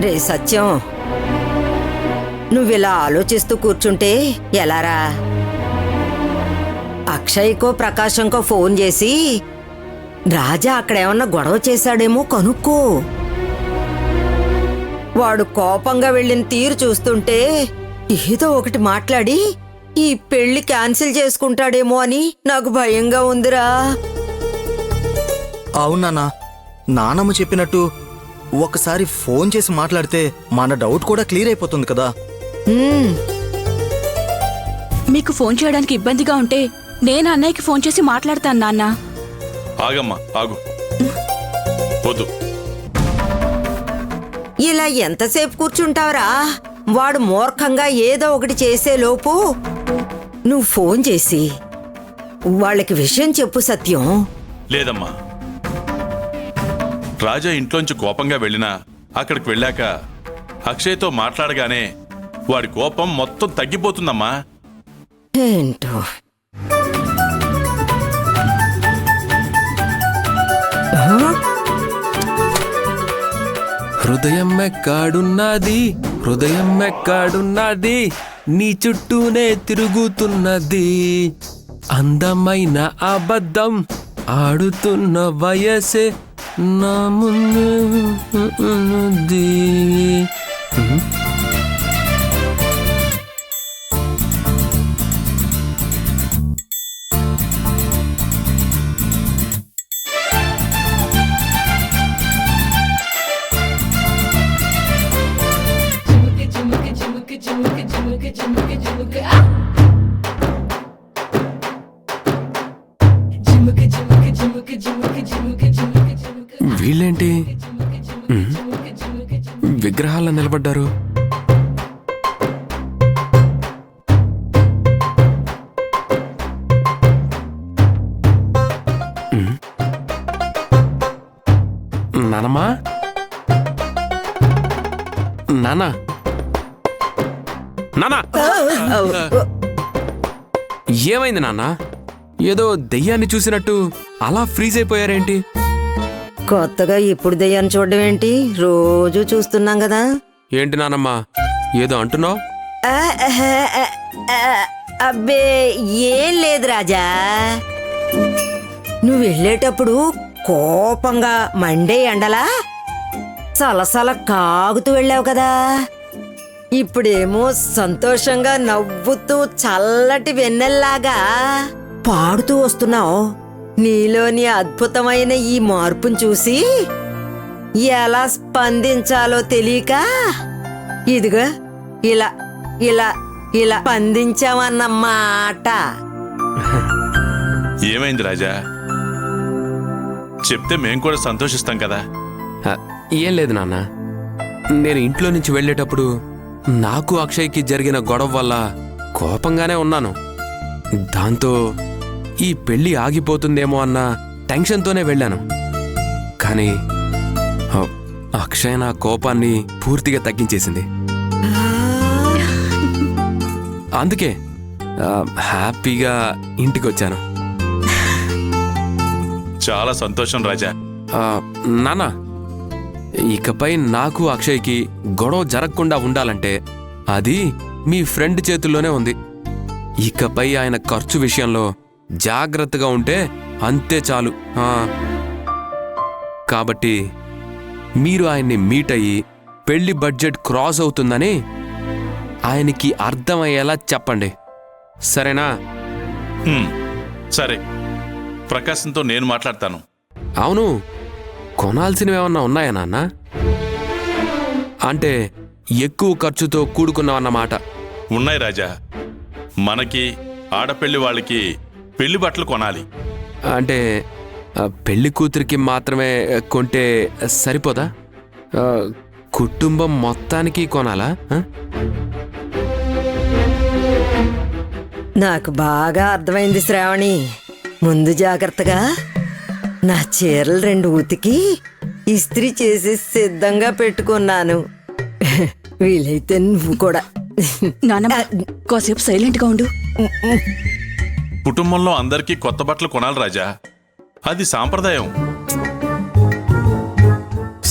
రే సత్యం, నువ్విలా ఆలోచిస్తూ కూర్చుంటే ఎలారా? అక్షయ్కో ప్రకాశంకో ఫోన్ చేసి రాజా అక్కడేమన్నా గొడవ చేశాడేమో కనుక్కో. వాడు కోపంగా వెళ్ళిన తీరు చూస్తుంటే ఏదో ఒకటి మాట్లాడి ఈ పెళ్లి క్యాన్సిల్ చేసుకుంటాడేమో అని నాకు భయంగా ఉందిరా. అవునా, నానమ్మ చెప్పినట్టు ఒకసారి ఫోన్ చేసి మాట్లాడితే మన డౌట్ కూడా క్లియర్ అయిపోతుంది కదా. మీకు ఫోన్ చేయడానికి ఇబ్బందిగా ఉంటే నేను అన్నయ్యకి ఫోన్ చేసి మాట్లాడతాను నాన్న. ఆగమ్మా, ఆగు. వద్దు. ఇలా ఎంతసేపు కూర్చుంటావురా? వాడు మూర్ఖంగా ఏదో ఒకటి చేసేలోపు నువ్వు ఫోన్ చేసి వాళ్ళకి విషయం చెప్పు సత్యం. లేదమ్మా, రాజా ఇంట్లోంచి కోపంగా వెళ్ళినా అక్కడికి వెళ్ళాక అక్షయ్తో మాట్లాడగానే వాడి కోపం మొత్తం తగ్గిపోతుందమ్మా. ఏంటో హృదయం ఎక్కడున్నది, హృదయం ఎక్కడున్నది, నీ చుట్టూనే తిరుగుతున్నది, అందమైన అబద్ధం ఆడుతున్న వయసే నా ముందు ఉన్నది. వీళ్ళేంటి విగ్రహాల్లో నిలబడ్డారు? నానమ్మా, నానా, నానా, ఏమైంది నాన్న? ఏదో దెయ్యాన్ని చూసినట్టు అలా ఫ్రీజ్ అయిపోయారేంటి? కొత్తగా ఇప్పుడు దెయ్యాన్ని చూడడం ఏంటి? రోజు చూస్తున్నాం కదా. ఏంటి నానమ్మా ఏదో అంటున్నావు? అబ్బే ఏం లేదు రాజా. నువ్వు వెళ్ళేటప్పుడు కోపంగా మండే ఎండలా సలసల కాగుతూ వెళ్ళావు కదా. ఇప్పుడేమో సంతోషంగా నవ్వుతూ చల్లటి వెన్నెల్లాగా పాడుతూ వస్తున్నావు. నీలోని అద్భుతమైన ఈ మార్పును చూసి ఎలా స్పందించాలో తెలియక ఇదిగా ఇలా ఇలా ఇలా స్పందించామన్నమాట. ఏమైంది రాజా? చెప్తే మేం కూడా సంతోషిస్తాం కదా. ఏం లేదు నాన్న, నేను ఇంట్లో నుంచి వెళ్ళేటప్పుడు నాకు అక్షయ్కి జరిగిన గొడవ వల్ల కోపంగానే ఉన్నాను. దాంతో ఈ పెళ్లి ఆగిపోతుందేమో అన్న టెన్షన్తోనే వెళ్ళాను. కానీ అక్షయ్ నా కోపాన్ని పూర్తిగా తగ్గించేసింది. అందుకే హ్యాపీగా ఇంటికి వచ్చాను. చాలా సంతోషం రాజా. నాన్న, ఇకపై నాకు అక్షయ్కి గొడవ జరగకుండా ఉండాలంటే అది మీ ఫ్రెండ్ చేతుల్లోనే ఉంది. ఇకపై ఆయన ఖర్చు విషయంలో జాగ్రత్తగా ఉంటే అంతే చాలు. కాబట్టి మీరు ఆయన్ని మీట్ అయ్యి పెళ్లి బడ్జెట్ క్రాస్ అవుతుందని ఆయనకి అర్థమయ్యేలా చెప్పండి, సరేనా? సరే, ప్రకాశంతో నేను మాట్లాడతాను. అవును, కొనాల్సినవేమన్నా ఉన్నాయా నాన్న? అంటే ఎక్కువ ఖర్చుతో కూడుకున్నావన్నమాట. ఉన్నాయి రాజా. మనకి ఆడపెళ్లి వాళ్ళకి పెళ్లి బట్టలు కొనాలి. అంటే పెళ్లి కూతురికి మాత్రమే కొంటే సరిపోదా? కుటుంబం మొత్తానికి కొనాలా? నాకు బాగా అర్థమైంది శ్రావణి. ముందు జాగ్రత్తగా నా చీరలు 2 ఉతికి ఇస్త్రీ చేసి సిద్ధంగా పెట్టుకున్నాను. వీలైతే నువ్వు కూడా. నాన్నమ్మ, కాసేపు సైలెంట్ గా ఉండు. కుటుంబంలో అందరికీ కొత్త బట్టలు కొనాలి రాజా, అది సాంప్రదాయం.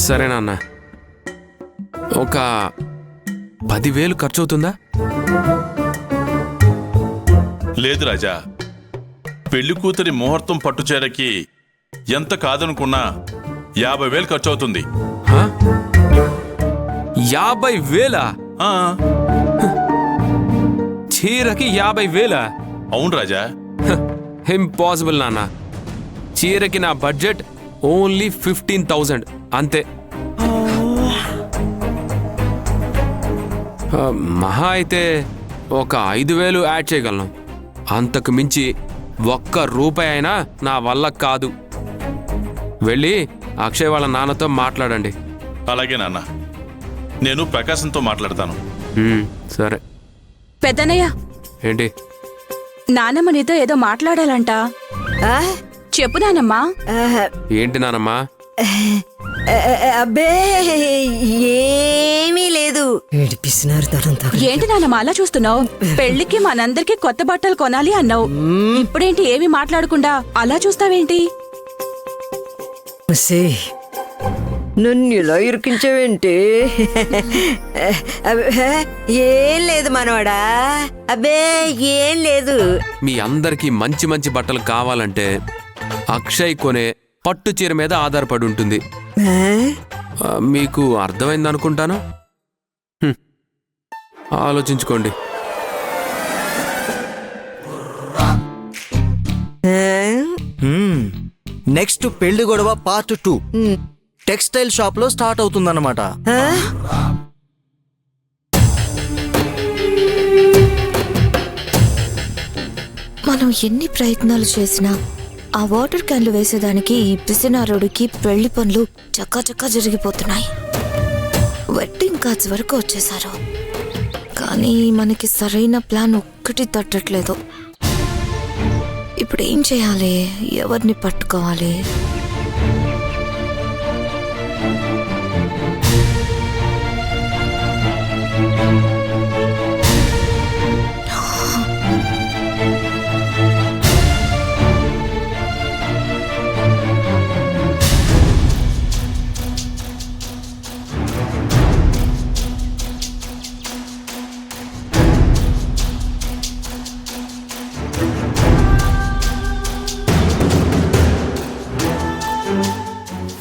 సరే నాన్న, ఒక 10,000 ఖర్చు అవుతుందా? లేదు రాజా, పెళ్లి కూతురి ముహూర్తం పట్టుచీరకి ఎంత కాదనుకున్నా 50,000 ఖర్చు అవుతుంది. హా? 50,000? ఆ, చీరకి 50,000? అవును రాజా. ఇంపాసిబుల్ నాన్న. చీరకి నా బడ్జెట్ ఓన్లీ 15,000 అంతే. మహా అయితే ఒక 5,000 యాడ్ చేయగలను. అంతకు మించి ₹1 అయినా నా వల్ల కాదు. వెళ్ళి అక్షయ్ వాళ్ళ నాన్నతో మాట్లాడండి. అలాగే నాన్న, నేను ప్రకాశంతో మాట్లాడతాను. సరే. పెద్దనయ్య, ఏంటి? నానమ్మ నీతో ఏదో మాట్లాడాలంట. ఆ? చెప్పు నానమ్మా. ఏంటి నానమ్మా? అబ్బే ఏమీ లేదు. ఏడిపిస్తున్నారు తరంతా. ఏంటి నానమ్మ అలా చూస్తున్నావు? పెళ్లికి మనందరికీ కొత్త బట్టలు కొనాలి అన్నావు. ఇప్పుడేంటి ఏమీ మాట్లాడకుండా అలా చూస్తావేంటి? నన్ను ఇలా ఇరికించావేంటి? ఏం లేదు మనవాడా. అబ్బే ఏం లేదు. మీ అందరికీ మంచి మంచి బట్టలు కావాలంటే అక్షయ్ కొనే పట్టు చీర మీద ఆధారపడి ఉంటుంది. మీకు అర్థమైంది అనుకుంటాను. ఆలోచించుకోండి. నెక్స్ట్ పెళ్లి గొడవ పార్ట్ 2 టెక్స్టైల్ షాప్ లో స్టార్ట్ అవుతుందన్నమాట. మనం ఎన్ని ప్రయత్నాలు చేసినా ఆ వాటర్ క్యాన్లు వేసేదానికి ఈ పిసినారుడికి పెళ్లి పనులు చక్కా జరిగిపోతున్నాయి. వెడ్డింగ్ కార్డ్స్ వరకు వచ్చేసారు, కానీ మనకి సరైన ప్లాన్ ఒక్కటి తట్టట్లేదు. ఇప్పుడు ఏం చేయాలి? ఎవరిని పట్టుకోవాలి?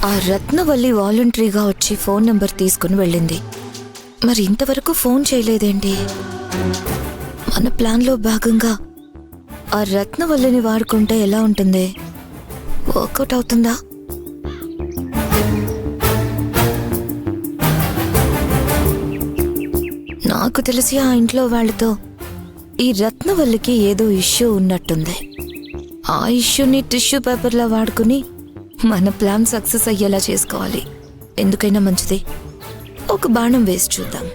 ఆ రత్నవల్లి వాలంటరీగా వచ్చి ఫోన్ నెంబర్ తీసుకుని వెళ్ళింది. మరి ఇంతవరకు ఫోన్ చేయలేదేంటి? మన ప్లాన్లో భాగంగా ఆ రత్నవల్లిని వాడుకుంటే ఎలా ఉంటుంది? వర్కౌట్ అవుతుందా? నాకు తెలిసి ఆ ఇంట్లో వాళ్ళతో ఈ రత్నవల్లికి ఏదో ఇష్యూ ఉన్నట్టుంది. ఆ ఇష్యూని టిష్యూ పేపర్లా వాడుకుని మన ప్లాన్ సక్సెస్ అయ్యేలా చేసుకోవాలి. ఎందుకైనా మంచిది ఒక బాణం వేసి చూద్దాం.